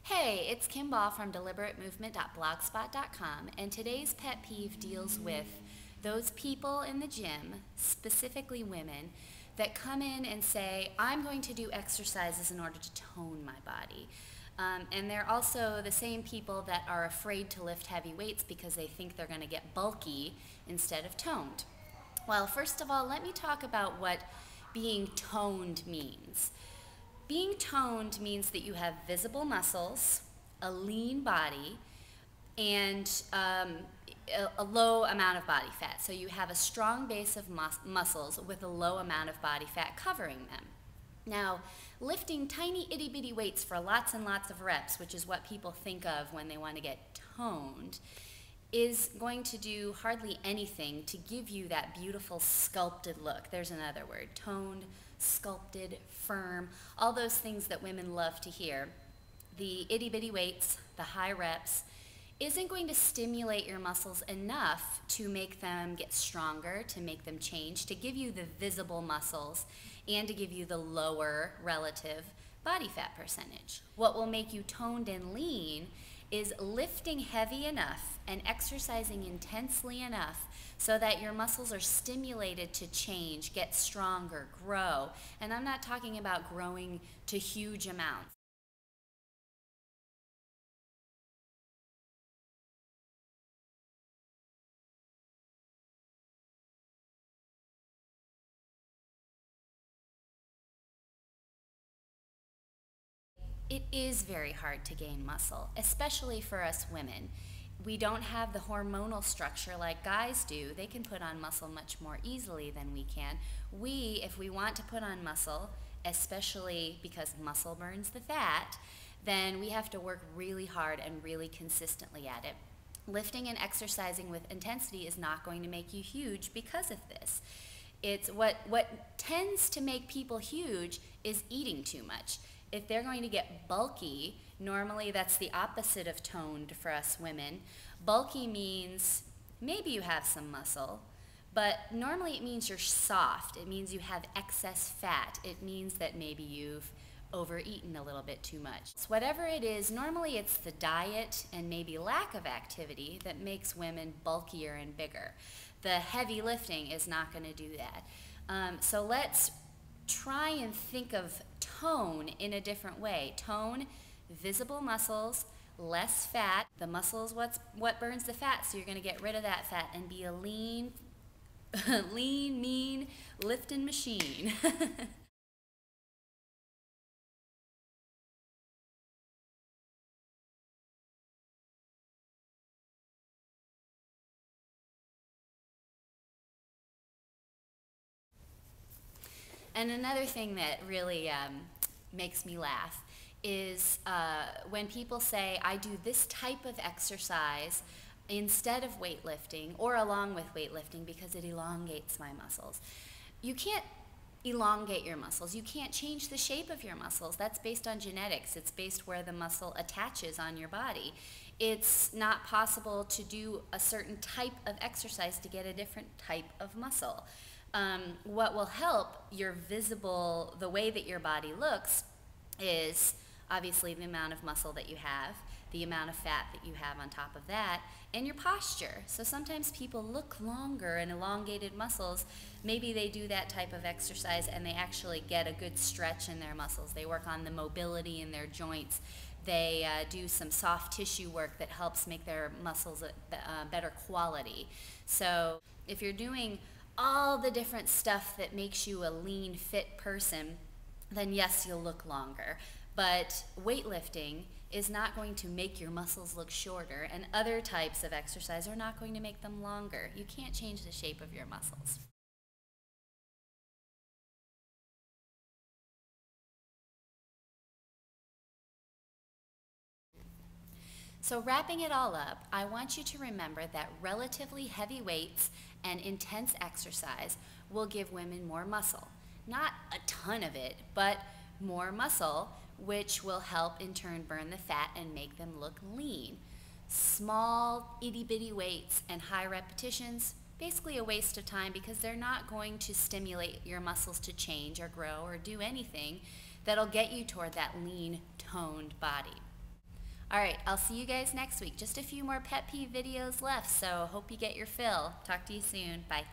Hey, it's Kim Ball from deliberatemovement.blogspot.com, and today's pet peeve deals with those people in the gym, specifically women, that come in and say, I'm going to do exercises in order to tone my body. And they're also the same people that are afraid to lift heavy weights because they think they're going to get bulky instead of toned. Well, first of all, let me talk about what being toned means. Being toned means that you have visible muscles, a lean body, and a low amount of body fat. So you have a strong base of muscles with a low amount of body fat covering them. Now, lifting tiny itty bitty weights for lots and lots of reps, which is what people think of when they want to get toned, is going to do hardly anything to give you that beautiful sculpted look. There's another word, toned, sculpted, firm, all those things that women love to hear. The itty bitty weights, the high reps, isn't going to stimulate your muscles enough to make them get stronger, to make them change, to give you the visible muscles, and to give you the lower relative body fat percentage. What will make you toned and lean is lifting heavy enough and exercising intensely enough so that your muscles are stimulated to change, get stronger, grow. And I'm not talking about growing to huge amounts. It is very hard to gain muscle, especially for us women. We don't have the hormonal structure like guys do. They can put on muscle much more easily than we can. We, if we want to put on muscle, especially because muscle burns the fat, then we have to work really hard and really consistently at it. Lifting and exercising with intensity is not going to make you huge because of this. It's what tends to make people huge is eating too much. If they're going to get bulky, normally that's the opposite of toned for us women. Bulky means maybe you have some muscle, but normally it means you're soft. It means you have excess fat. It means that maybe you've overeaten a little bit too much. So whatever it is, normally it's the diet and maybe lack of activity that makes women bulkier and bigger. The heavy lifting is not going to do that. So let's try and think of tone in a different way. Tone, visible muscles, less fat. The muscle is what burns the fat, so you're going to get rid of that fat and be a lean, lean, mean, lifting machine. And another thing that really makes me laugh is when people say, I do this type of exercise instead of weightlifting or along with weightlifting because it elongates my muscles. You can't elongate your muscles. You can't change the shape of your muscles. That's based on genetics. It's based where the muscle attaches on your body. It's not possible to do a certain type of exercise to get a different type of muscle. What will help your visible, the way that your body looks, is obviously the amount of muscle that you have, the amount of fat that you have on top of that, and your posture. So sometimes people look longer and elongated muscles. Maybe they do that type of exercise and they actually get a good stretch in their muscles. They work on the mobility in their joints. They do some soft tissue work that helps make their muscles better quality. So if you're doing all the different stuff that makes you a lean, fit person, then yes, you'll look longer. But weightlifting is not going to make your muscles look shorter, and other types of exercise are not going to make them longer. You can't change the shape of your muscles. So wrapping it all up, I want you to remember that relatively heavy weights and intense exercise will give women more muscle. Not a ton of it, but more muscle, which will help in turn burn the fat and make them look lean. Small, itty bitty weights and high repetitions, basically a waste of time because they're not going to stimulate your muscles to change or grow or do anything that'll get you toward that lean, toned body. All right, I'll see you guys next week. Just a few more pet peeve videos left, so hope you get your fill. Talk to you soon. Bye.